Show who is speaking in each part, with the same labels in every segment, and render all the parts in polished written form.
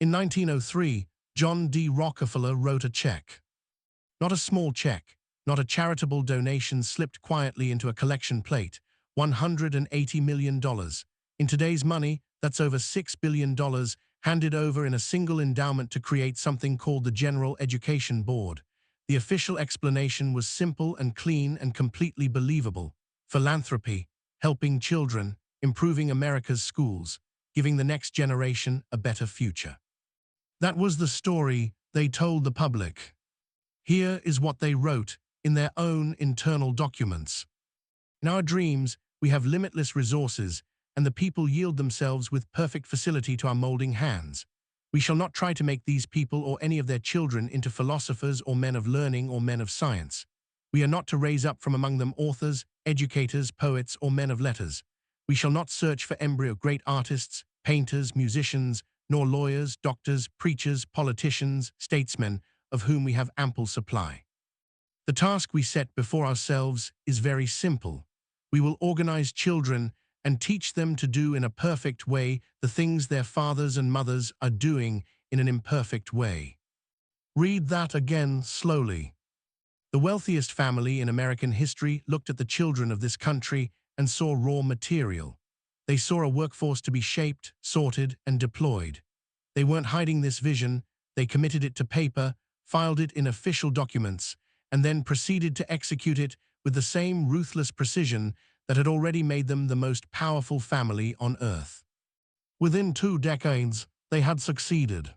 Speaker 1: In 1903, John D. Rockefeller wrote a check. Not a small check, not a charitable donation slipped quietly into a collection plate, $180 million. In today's money, that's over $6 billion, handed over in a single endowment to create something called the General Education Board. The official explanation was simple and clean and completely believable. Philanthropy, helping children, improving America's schools, giving the next generation a better future. That was the story they told the public. Here is what they wrote in their own internal documents. In our dreams, we have limitless resources, and the people yield themselves with perfect facility to our molding hands. We shall not try to make these people or any of their children into philosophers or men of learning or men of science. We are not to raise up from among them authors, educators, poets, or men of letters. We shall not search for embryo great artists, painters, musicians, nor lawyers, doctors, preachers, politicians, statesmen, of whom we have ample supply. The task we set before ourselves is very simple. We will organize children and teach them to do in a perfect way the things their fathers and mothers are doing in an imperfect way. Read that again slowly. The wealthiest family in American history looked at the children of this country and saw raw material. They saw a workforce to be shaped, sorted, and deployed. They weren't hiding this vision, they committed it to paper, filed it in official documents, and then proceeded to execute it with the same ruthless precision that had already made them the most powerful family on earth. Within 2 decades, they had succeeded.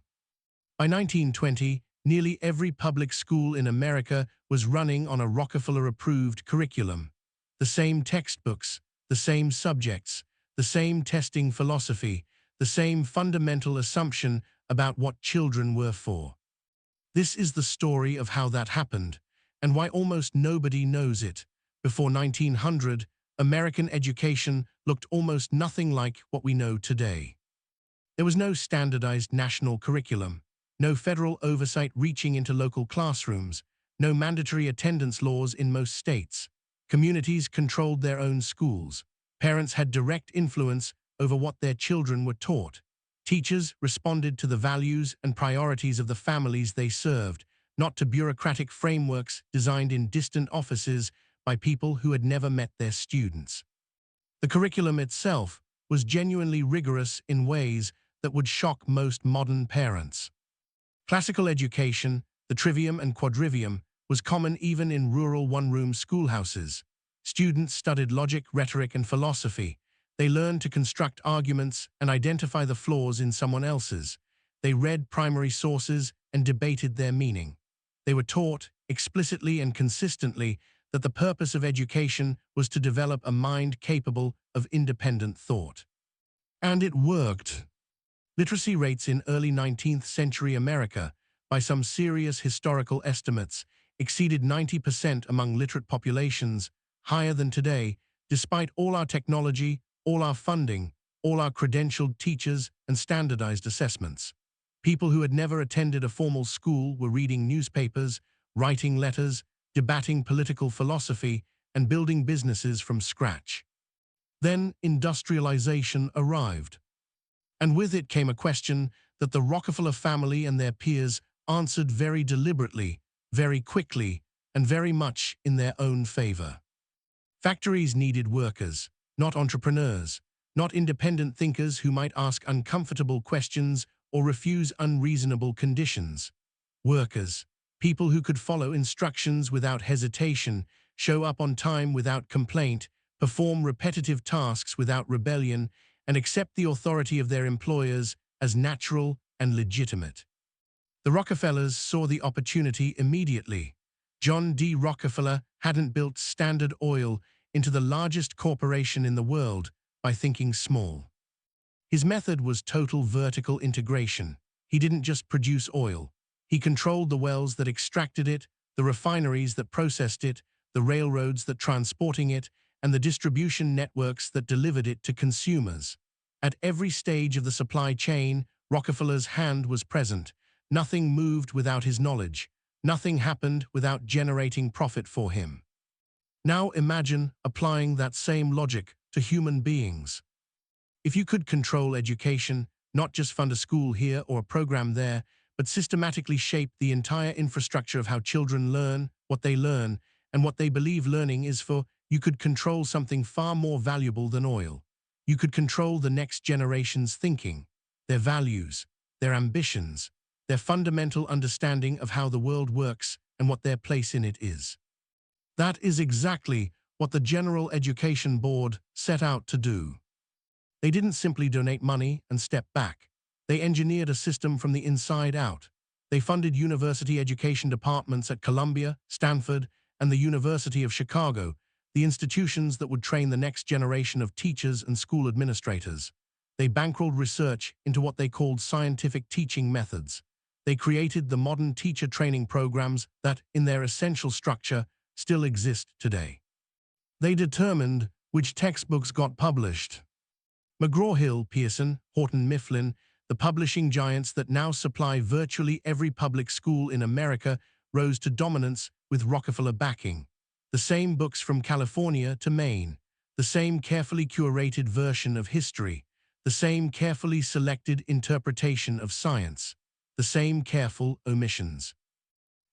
Speaker 1: By 1920, nearly every public school in America was running on a Rockefeller-approved curriculum. The same textbooks, the same subjects, the same testing philosophy, the same fundamental assumption about what children were for. This is the story of how that happened, and why almost nobody knows it. Before 1900, American education looked almost nothing like what we know today. There was no standardized national curriculum, no federal oversight reaching into local classrooms, no mandatory attendance laws in most states. Communities controlled their own schools. Parents had direct influence over what their children were taught. Teachers responded to the values and priorities of the families they served, not to bureaucratic frameworks designed in distant offices by people who had never met their students. The curriculum itself was genuinely rigorous in ways that would shock most modern parents. Classical education, the trivium and quadrivium, was common even in rural one-room schoolhouses. Students studied logic, rhetoric, and philosophy. They learned to construct arguments and identify the flaws in someone else's. They read primary sources and debated their meaning. They were taught, explicitly and consistently, that the purpose of education was to develop a mind capable of independent thought. And it worked. Literacy rates in early 19th century America, by some serious historical estimates, exceeded 90% among literate populations, higher than today, despite all our technology, all our funding, all our credentialed teachers and standardized assessments. People who had never attended a formal school were reading newspapers, writing letters, debating political philosophy, and building businesses from scratch. Then industrialization arrived. And with it came a question that the Rockefeller family and their peers answered very deliberately, very quickly, and very much in their own favor. Factories needed workers, not entrepreneurs, not independent thinkers who might ask uncomfortable questions or refuse unreasonable conditions. Workers, people who could follow instructions without hesitation, show up on time without complaint, perform repetitive tasks without rebellion, and accept the authority of their employers as natural and legitimate. The Rockefellers saw the opportunity immediately. John D. Rockefeller hadn't built Standard Oil into the largest corporation in the world by thinking small. His method was total vertical integration. He didn't just produce oil. He controlled the wells that extracted it, the refineries that processed it, the railroads that transporting it, and the distribution networks that delivered it to consumers. At every stage of the supply chain, Rockefeller's hand was present. Nothing moved without his knowledge. Nothing happened without generating profit for him. Now imagine applying that same logic to human beings. If you could control education, not just fund a school here or a program there, but systematically shape the entire infrastructure of how children learn, and what they believe learning is for. You could control something far more valuable than oil. You could control the next generation's thinking, their values, their ambitions, their fundamental understanding of how the world works and what their place in it is. That is exactly what the General Education Board set out to do. They didn't simply donate money and step back. They engineered a system from the inside out. They funded university education departments at Columbia, Stanford, and the University of Chicago, the institutions that would train the next generation of teachers and school administrators. They bankrolled research into what they called scientific teaching methods. They created the modern teacher training programs that, in their essential structure, still exist today. They determined which textbooks got published. McGraw-Hill, Pearson, Houghton Mifflin, the publishing giants that now supply virtually every public school in America, rose to dominance with Rockefeller backing. The same books from California to Maine, the same carefully curated version of history, the same carefully selected interpretation of science, the same careful omissions.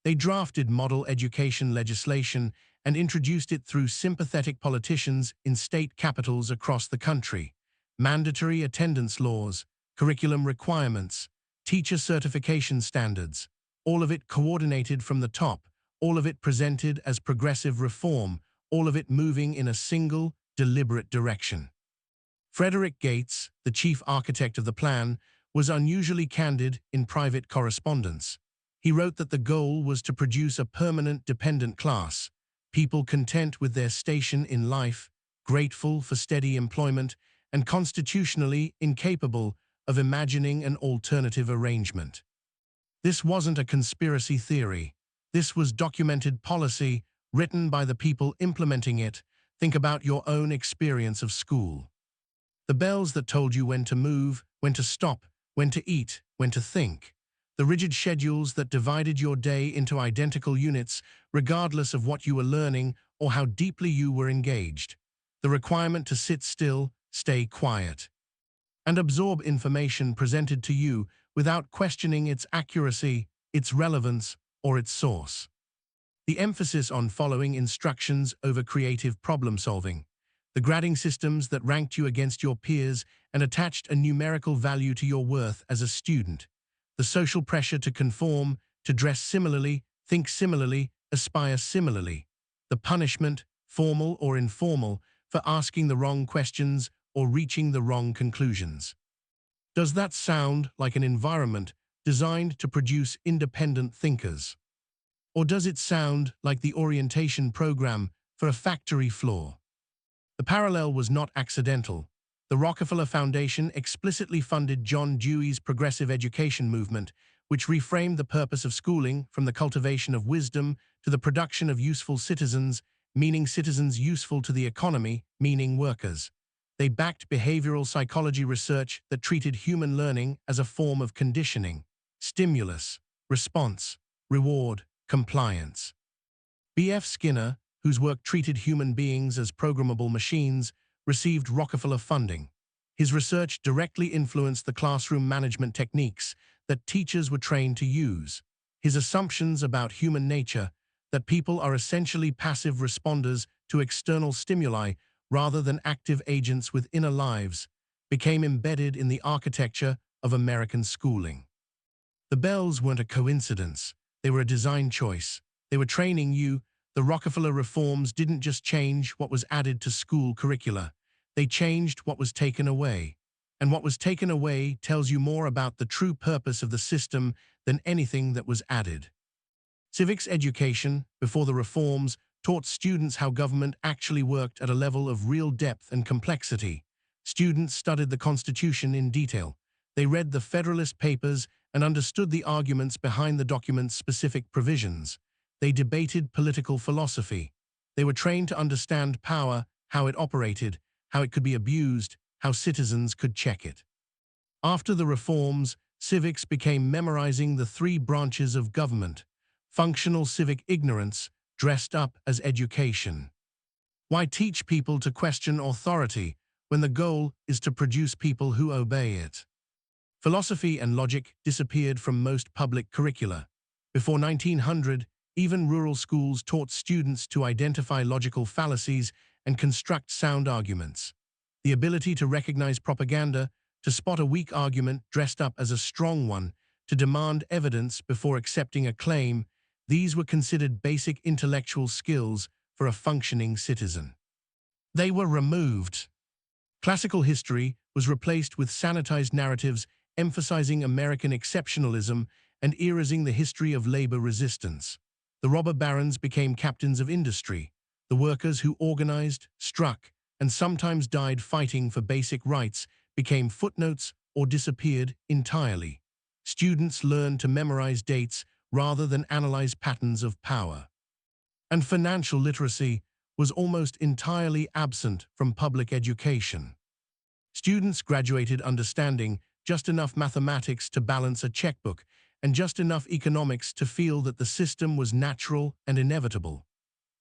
Speaker 1: They drafted model education legislation and introduced it through sympathetic politicians in state capitals across the country. Mandatory attendance laws, curriculum requirements, teacher certification standards, all of it coordinated from the top, all of it presented as progressive reform, all of it moving in a single, deliberate direction. Frederick Gates, the chief architect of the plan, was unusually candid in private correspondence. He wrote that the goal was to produce a permanent dependent class, people content with their station in life, grateful for steady employment, and constitutionally incapable of imagining an alternative arrangement. This wasn't a conspiracy theory. This was documented policy written by the people implementing it. Think about your own experience of school. The bells that told you when to move, when to stop, when to eat, when to think. The rigid schedules that divided your day into identical units, regardless of what you were learning or how deeply you were engaged. The requirement to sit still, stay quiet, and absorb information presented to you without questioning its accuracy, its relevance, or its source. The emphasis on following instructions over creative problem-solving. The grading systems that ranked you against your peers and attached a numerical value to your worth as a student. The social pressure to conform, to dress similarly, think similarly, aspire similarly. The punishment, formal or informal, for asking the wrong questions or reaching the wrong conclusions. Does that sound like an environment designed to produce independent thinkers? Or does it sound like the orientation program for a factory floor? The parallel was not accidental. The Rockefeller Foundation explicitly funded John Dewey's progressive education movement, which reframed the purpose of schooling from the cultivation of wisdom to the production of useful citizens, meaning citizens useful to the economy, meaning workers. They backed behavioral psychology research that treated human learning as a form of conditioning, stimulus, response, reward, compliance. B.F. Skinner, whose work treated human beings as programmable machines, received Rockefeller funding. His research directly influenced the classroom management techniques that teachers were trained to use. His assumptions about human nature, that people are essentially passive responders to external stimuli rather than active agents with inner lives, became embedded in the architecture of American schooling. The bells weren't a coincidence. They were a design choice. They were training you. The Rockefeller reforms didn't just change what was added to school curricula. They changed what was taken away. And what was taken away tells you more about the true purpose of the system than anything that was added. Civics education, before the reforms, taught students how government actually worked at a level of real depth and complexity. Students studied the Constitution in detail. They read the Federalist Papers and understood the arguments behind the document's specific provisions. They debated political philosophy. They were trained to understand power, how it operated, how it could be abused, how citizens could check it. After the reforms, civics became memorizing the three branches of government. Functional civic ignorance, dressed up as education. Why teach people to question authority when the goal is to produce people who obey it? Philosophy and logic disappeared from most public curricula. Before 1900, even rural schools taught students to identify logical fallacies and construct sound arguments. The ability to recognize propaganda, to spot a weak argument dressed up as a strong one, to demand evidence before accepting a claim, these were considered basic intellectual skills for a functioning citizen. They were removed. Classical history was replaced with sanitized narratives emphasizing American exceptionalism and erasing the history of labor resistance. The robber barons became captains of industry. The workers who organized, struck, and sometimes died fighting for basic rights became footnotes or disappeared entirely. Students learned to memorize dates rather than analyze patterns of power. And financial literacy was almost entirely absent from public education. Students graduated understanding just enough mathematics to balance a checkbook and just enough economics to feel that the system was natural and inevitable.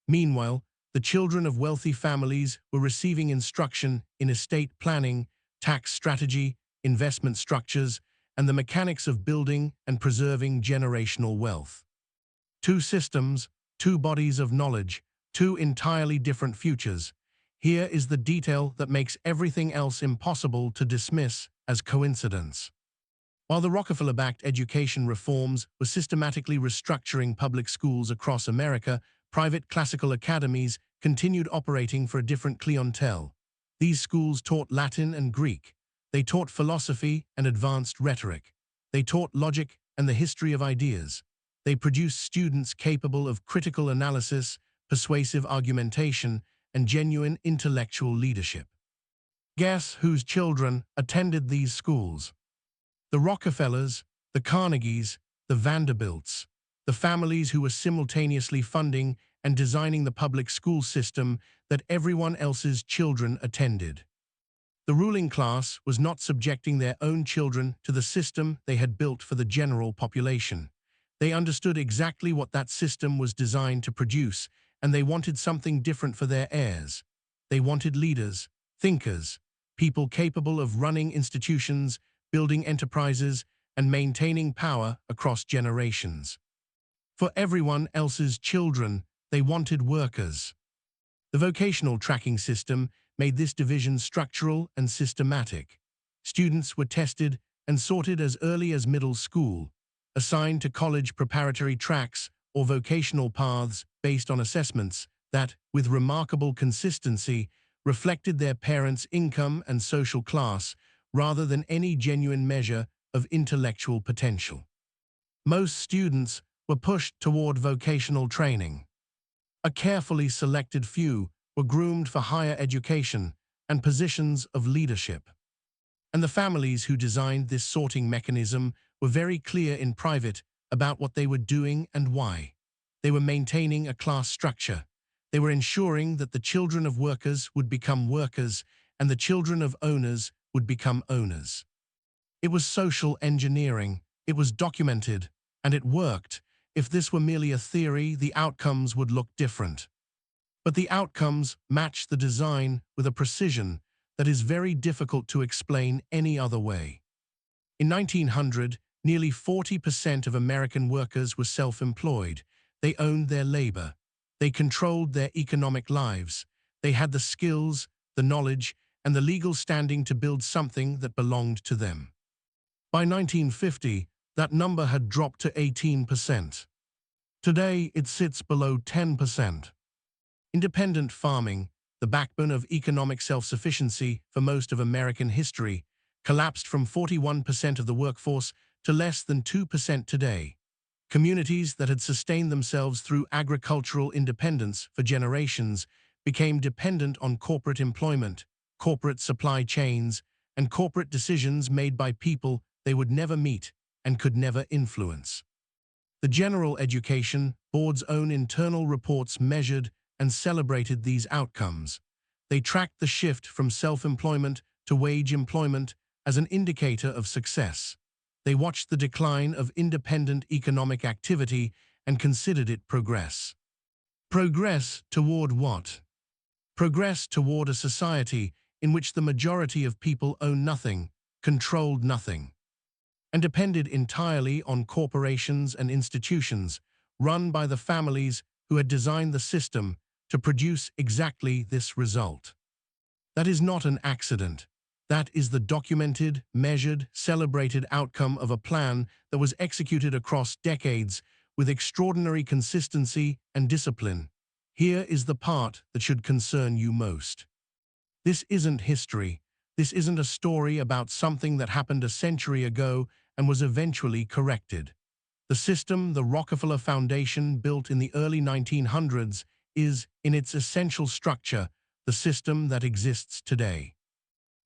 Speaker 1: Meanwhile, the children of wealthy families were receiving instruction in estate planning, tax strategy, investment structures, and the mechanics of building and preserving generational wealth. Two systems, two bodies of knowledge, two entirely different futures. Here is the detail that makes everything else impossible to dismiss as coincidence. While the Rockefeller-backed education reforms were systematically restructuring public schools across America, private classical academies continued operating for a different clientele. These schools taught Latin and Greek. They taught philosophy and advanced rhetoric. They taught logic and the history of ideas. They produced students capable of critical analysis, persuasive argumentation, and genuine intellectual leadership. Guess whose children attended these schools? The Rockefellers, the Carnegies, the Vanderbilts, the families who were simultaneously funding and designing the public school system that everyone else's children attended. The ruling class was not subjecting their own children to the system they had built for the general population. They understood exactly what that system was designed to produce, and they wanted something different for their heirs. They wanted leaders, thinkers, people capable of running institutions, building enterprises, and maintaining power across generations. For everyone else's children, they wanted workers. The vocational tracking system made this division structural and systematic. Students were tested and sorted as early as middle school, assigned to college preparatory tracks or vocational paths based on assessments that, with remarkable consistency, reflected their parents' income and social class rather than any genuine measure of intellectual potential. Most students were pushed toward vocational training. A carefully selected few were groomed for higher education and positions of leadership. And the families who designed this sorting mechanism were very clear in private about what they were doing and why. They were maintaining a class structure. They were ensuring that the children of workers would become workers and the children of owners would become owners. It was social engineering. It was documented, and it worked. If this were merely a theory, the outcomes would look different. But the outcomes match the design with a precision that is very difficult to explain any other way. In 1900, nearly 40% of American workers were self-employed. They owned their labor. They controlled their economic lives. They had the skills, the knowledge, and the legal standing to build something that belonged to them. By 1950, that number had dropped to 18%. Today, it sits below 10%. Independent farming, the backbone of economic self-sufficiency for most of American history, collapsed from 41% of the workforce to less than 2% today. Communities that had sustained themselves through agricultural independence for generations became dependent on corporate employment, corporate supply chains, and corporate decisions made by people they would never meet and could never influence. The General Education Board's own internal reports measured and celebrated these outcomes. They tracked the shift from self-employment to wage employment as an indicator of success. They watched the decline of independent economic activity and considered it progress. Progress toward what? Progress toward a society in which the majority of people own nothing, controlled nothing. and depended entirely on corporations and institutions run by the families who had designed the system to produce exactly this result. That is not an accident. That is the documented, measured, celebrated outcome of a plan that was executed across decades with extraordinary consistency and discipline. Here is the part that should concern you most. This isn't history. This isn't a story about something that happened a century ago and was eventually corrected. The system the Rockefeller Foundation built in the early 1900s is, in its essential structure, the system that exists today.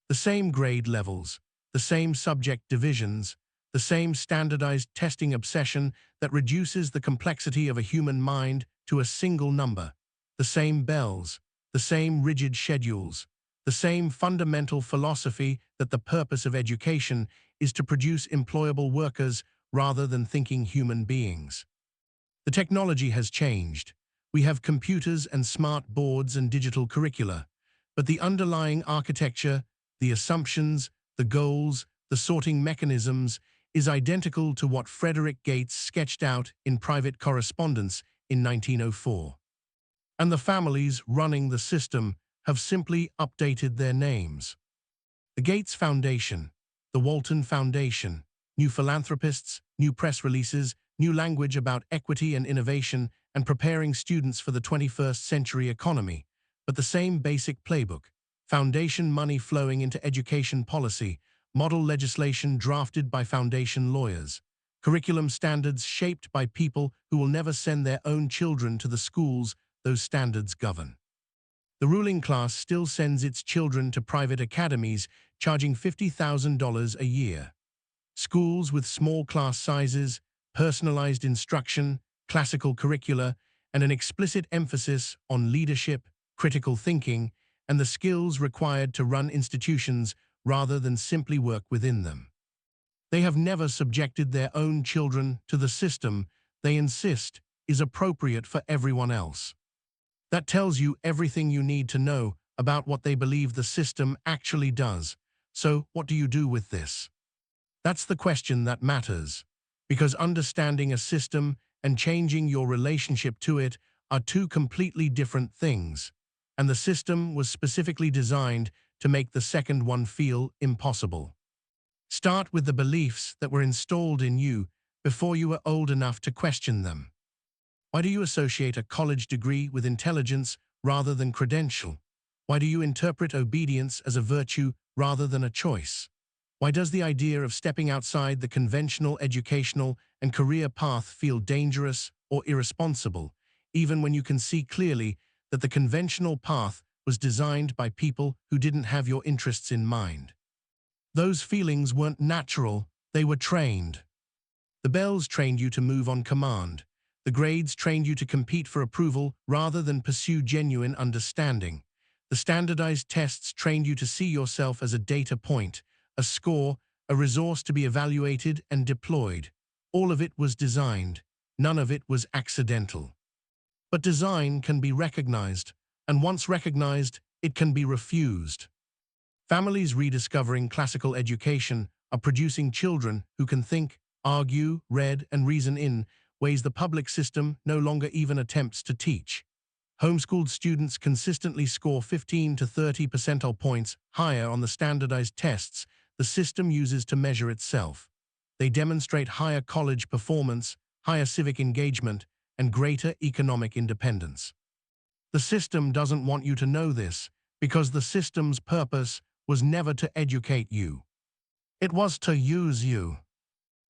Speaker 1: The same grade levels, the same subject divisions, the same standardized testing obsession that reduces the complexity of a human mind to a single number, the same bells, the same rigid schedules, the same fundamental philosophy that the purpose of education is to produce employable workers rather than thinking human beings. The technology has changed. We have computers and smart boards and digital curricula, but the underlying architecture, the assumptions, the goals, the sorting mechanisms is identical to what Frederick Gates sketched out in private correspondence in 1904. And the families running the system have simply updated their names. The Gates Foundation, the Walton Foundation, new philanthropists, new press releases, new language about equity and innovation and preparing students for the 21st century economy, but the same basic playbook. Foundation money flowing into education policy, model legislation drafted by foundation lawyers, curriculum standards shaped by people who will never send their own children to the schools those standards govern. The ruling class still sends its children to private academies charging $50,000 a year. Schools with small class sizes, personalized instruction, classical curricula, and an explicit emphasis on leadership, critical thinking, and the skills required to run institutions rather than simply work within them. They have never subjected their own children to the system they insist is appropriate for everyone else. That tells you everything you need to know about what they believe the system actually does. So, what do you do with this? That's the question that matters, because understanding a system and changing your relationship to it are two completely different things, and the system was specifically designed to make the second one feel impossible. Start with the beliefs that were installed in you before you were old enough to question them. Why do you associate a college degree with intelligence rather than credential? Why do you interpret obedience as a virtue rather than a choice? Why does the idea of stepping outside the conventional educational and career path feel dangerous or irresponsible, even when you can see clearly that the conventional path was designed by people who didn't have your interests in mind? Those feelings weren't natural, they were trained. The bells trained you to move on command. The grades trained you to compete for approval rather than pursue genuine understanding. The standardized tests trained you to see yourself as a data point, a score, a resource to be evaluated and deployed. All of it was designed. None of it was accidental. But design can be recognized, and once recognized, it can be refused. Families rediscovering classical education are producing children who can think, argue, read, and reason in ways the public system no longer even attempts to teach. Homeschooled students consistently score 15 to 30 percentile points higher on the standardized tests the system uses to measure itself. They demonstrate higher college performance, higher civic engagement, and greater economic independence. The system doesn't want you to know this because the system's purpose was never to educate you. It was to use you.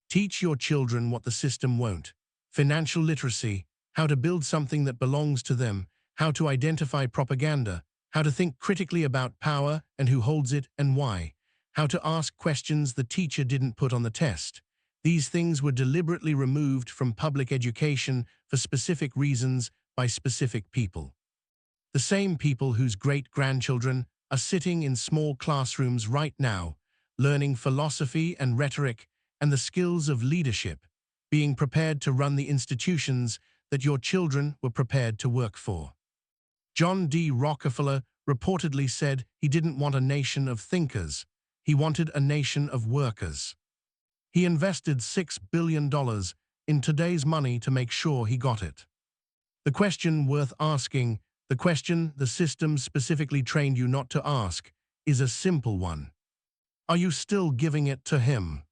Speaker 1: Teach your children what the system won't. Financial literacy, how to build something that belongs to them, how to identify propaganda, how to think critically about power and who holds it and why, how to ask questions the teacher didn't put on the test. These things were deliberately removed from public education for specific reasons by specific people. The same people whose great-grandchildren are sitting in small classrooms right now, learning philosophy and rhetoric and the skills of leadership, being prepared to run the institutions that your children were prepared to work for. John D. Rockefeller reportedly said he didn't want a nation of thinkers, he wanted a nation of workers. He invested $6 billion in today's money to make sure he got it. The question worth asking, the question the system specifically trained you not to ask, is a simple one. Are you still giving it to him?